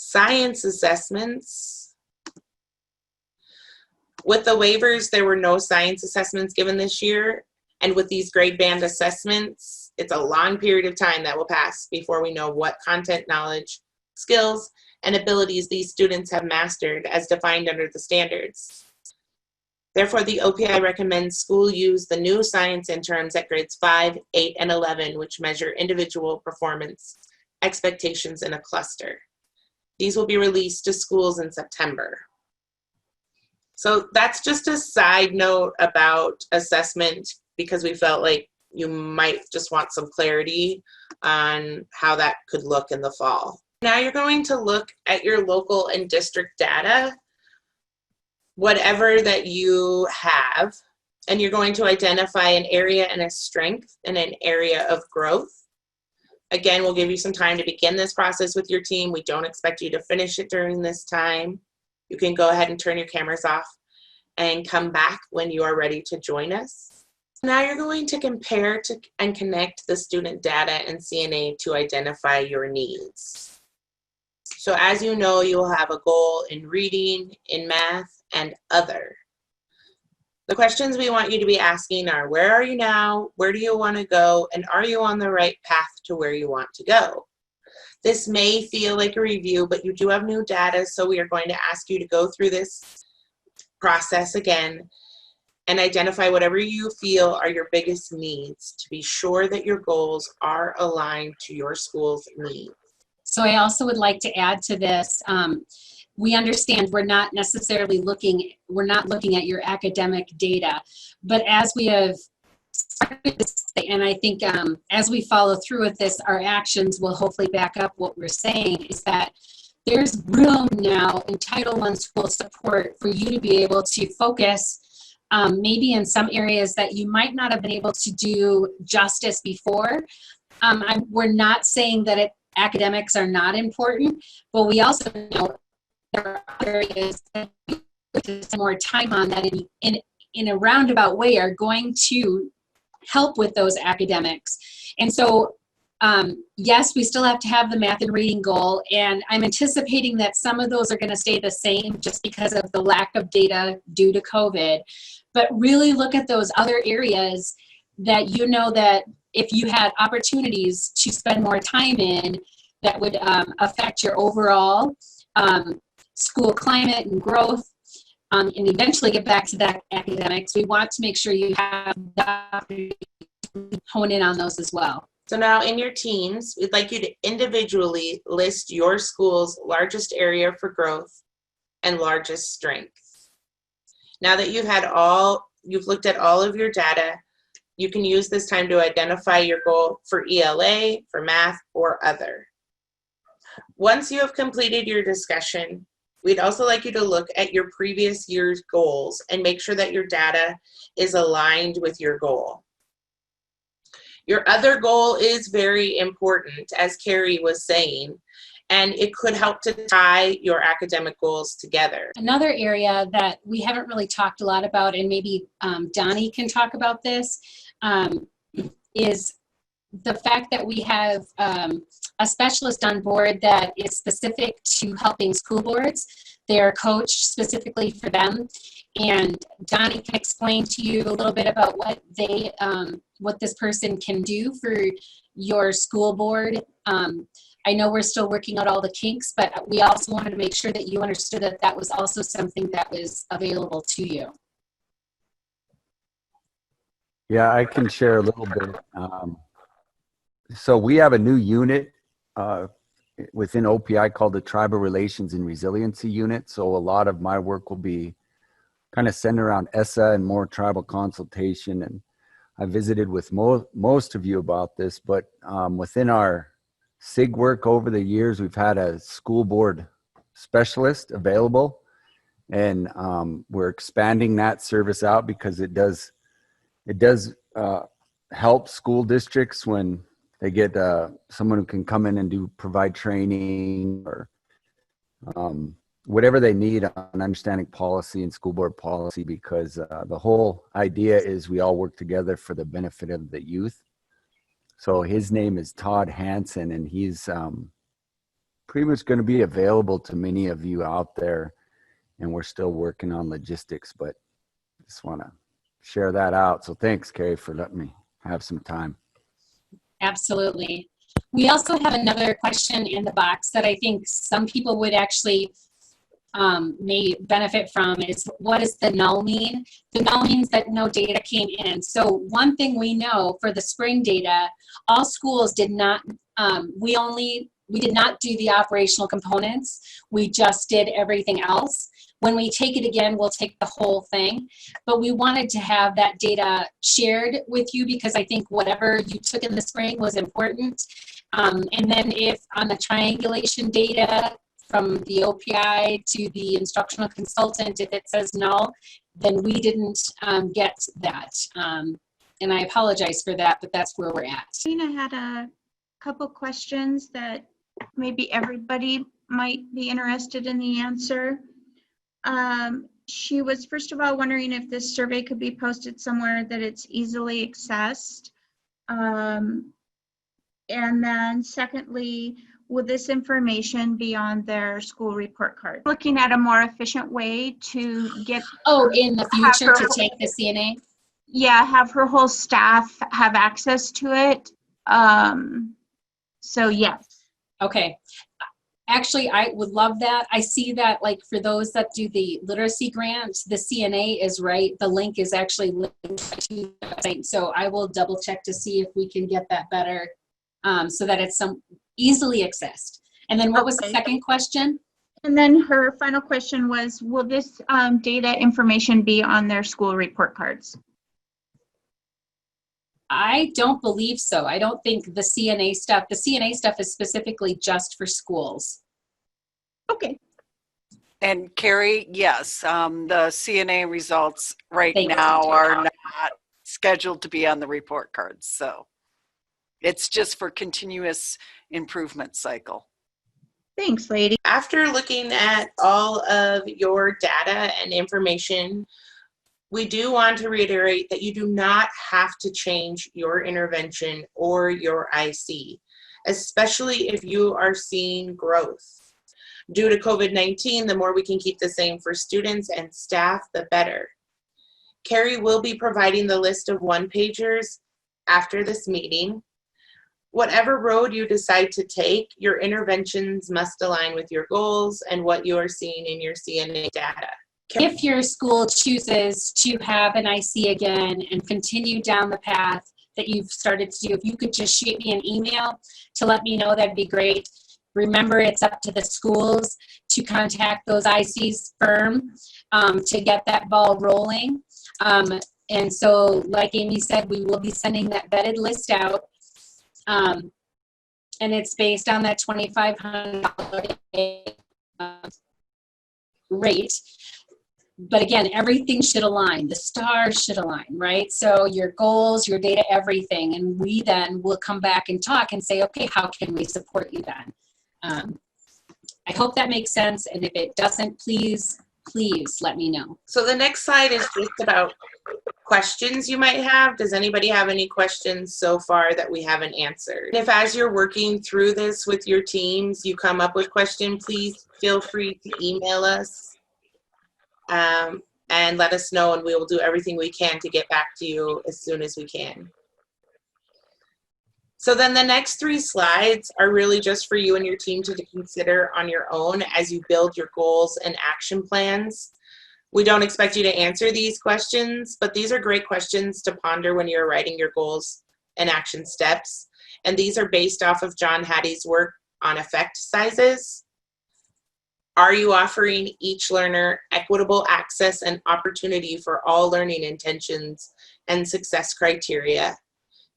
Science assessments. With the waivers, there were no science assessments given this year. And with these grade band assessments, it's a long period of time that will pass before we know what content, knowledge, skills, and abilities these students have mastered as defined under the standards. Therefore, the OPI recommends school use the new science interims at grades 5, 8, and 11, which measure individual performance expectations in a cluster. These will be released to schools in September. So that's just a side note about assessment, because we felt like you might just want some clarity on how that could look in the fall. Now you're going to look at your local and district data, whatever that you have, and you're going to identify an area and a strength and an area of growth. Again, we'll give you some time to begin this process with your team. We don't expect you to finish it during this time. You can go ahead and turn your cameras off and come back when you are ready to join us. Now you're going to compare and connect the student data and CNA to identify your needs. So as you know, you will have a goal in reading, in math, and other. The questions we want you to be asking are, where are you now? Where do you want to go? And are you on the right path to where you want to go? This may feel like a review, but you do have new data, so we are going to ask you to go through this process again and identify whatever you feel are your biggest needs to be sure that your goals are aligned to your school's needs. So I also would like to add to this, we understand we're not necessarily looking at your academic data, but as we have started to say, and I think as we follow through with this, our actions will hopefully back up what we're saying, is that there's room now in Title I school support for you to be able to focus maybe in some areas that you might not have been able to do justice before. We're not saying that academics are not important, but we also know there are areas that we put more time on that in a roundabout way are going to help with those academics. And so, yes, we still have to have the math and reading goal, and I'm anticipating that some of those are going to stay the same just because of the lack of data due to COVID. But really look at those other areas that you know that if you had opportunities to spend more time in, that would affect your overall school climate and growth, and eventually get back to that academics. We want to make sure you have that, hone in on those as well. So now in your teams, we'd like you to individually list your school's largest area for growth and largest strength. Now that you've looked at all of your data, you can use this time to identify your goal for ELA, for math, or other. Once you have completed your discussion, we'd also like you to look at your previous year's goals and make sure that your data is aligned with your goal. Your other goal is very important, as Carrie was saying, and it could help to tie your academic goals together. Another area that we haven't really talked a lot about, and maybe Donnie can talk about this, is the fact that we have a specialist on board that is specific to helping school boards. They are coached specifically for them, and Donnie can explain to you a little bit about what this person can do for your school board. I know we're still working out all the kinks, but we also wanted to make sure that you understood that that was also something that was available to you. Yeah, I can share a little bit. So we have a new unit within OPI called the Tribal Relations and Resiliency Unit. So a lot of my work will be kind of centered around ESSA and more tribal consultation. And I visited with most of you about this, but within our SIG work over the years, we've had a school board specialist available, and we're expanding that service out because it does help school districts when they get someone who can come in and provide training or whatever they need on understanding policy and school board policy, because the whole idea is we all work together for the benefit of the youth. So his name is Todd Hansen, and he's pretty much going to be available to many of you out there, and we're still working on logistics, but just want to share that out. So thanks, Carrie, for letting me have some time. Absolutely. We also have another question in the box that I think some people would actually may benefit from is, what does the null mean? The null means that no data came in. So one thing we know for the spring data, all schools did not, we did not do the operational components. We just did everything else. When we take it again, we'll take the whole thing. But we wanted to have that data shared with you because I think whatever you took in the spring was important. And then if on the triangulation data from the OPI to the instructional consultant, if it says null, then we didn't get that. And I apologize for that, but that's where we're at. Tina had a couple questions that maybe everybody might be interested in the answer. She was first of all wondering if this survey could be posted somewhere that it's easily accessed. And then secondly, will this information be on their school report card? Looking at a more efficient way to get. Oh, in the future to take the CNA? Yeah, have her whole staff have access to it. So yes. Okay. Actually, I would love that. I see that, like, for those that do the literacy grants, the CNA is right. The link is actually linked to the website. So I will double check to see if we can get that better so that it's easily accessed. And then what was the second question? And then her final question was, will this data information be on their school report cards? I don't believe so. I don't think the CNA stuff is specifically just for schools. Okay. And Carrie, yes, the CNA results right Thank now you. are not scheduled to be on the report cards. So it's just for continuous improvement cycle. Thanks, lady. After looking at all of your data and information, we do want to reiterate that you do not have to change your intervention or your IC, especially if you are seeing growth. Due to COVID-19, the more we can keep the same for students and staff, the better. Carrie will be providing the list of one-pagers after this meeting. Whatever road you decide to take, your interventions must align with your goals and what you are seeing in your CNA data. If your school chooses to have an IC again and continue down the path that you've started to do, if you could just shoot me an email to let me know, that'd be great. Remember, it's up to the schools to contact those ICs firm to get that ball rolling. And so, like Amy said, we will be sending that vetted list out. And it's based on that $2,500 rate. But again, everything should align. The stars should align, right? So your goals, your data, everything. And we then will come back and talk and say, okay, how can we support you then? I hope that makes sense. And if it doesn't, please let me know. So the next slide is just about questions you might have. Does anybody have any questions so far that we haven't answered? And if as you're working through this with your teams, you come up with questions, please feel free to email us. And let us know, and we will do everything we can to get back to you as soon as we can. So then the next 3 slides are really just for you and your team to consider on your own as you build your goals and action plans. We don't expect you to answer these questions, but these are great questions to ponder when you're writing your goals and action steps. And these are based off of John Hattie's work on effect sizes. Are you offering each learner equitable access and opportunity for all learning intentions and success criteria?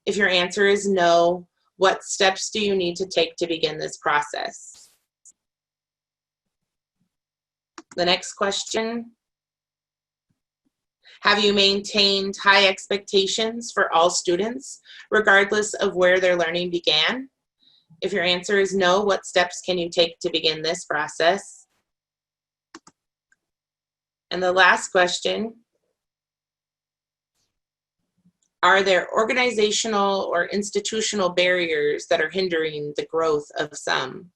If your answer is no, what steps do you need to take to begin this process? The next question. Have you maintained high expectations for all students, regardless of where their learning began? If your answer is no, what steps can you take to begin this process? And the last question, are there organizational or institutional barriers that are hindering the growth of some?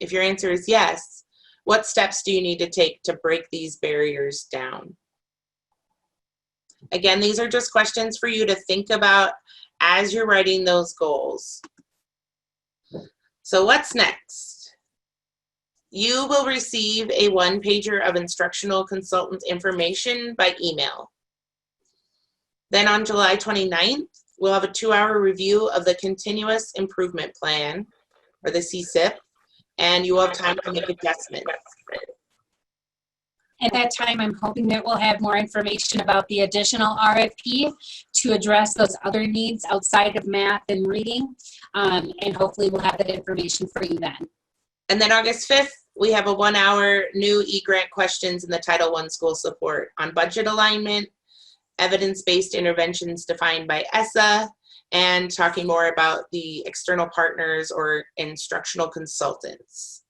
If your answer is yes, what steps do you need to take to break these barriers down? Again, these are just questions for you to think about as you're writing those goals. So what's next? You will receive a one-pager of instructional consultant information by email. Then on July 29th, we'll have a 2-hour review of the Continuous Improvement Plan, or the CSIP, and you will have time to make adjustments. At that time, I'm hoping that we'll have more information about the additional RFP to address those other needs outside of math and reading. And hopefully we'll have that information for you then. And then August 5th, we have a 1-hour new e-grant questions in the Title I school support on budget alignment, evidence-based interventions defined by ESSA, and talking more about the external partners or instructional consultants.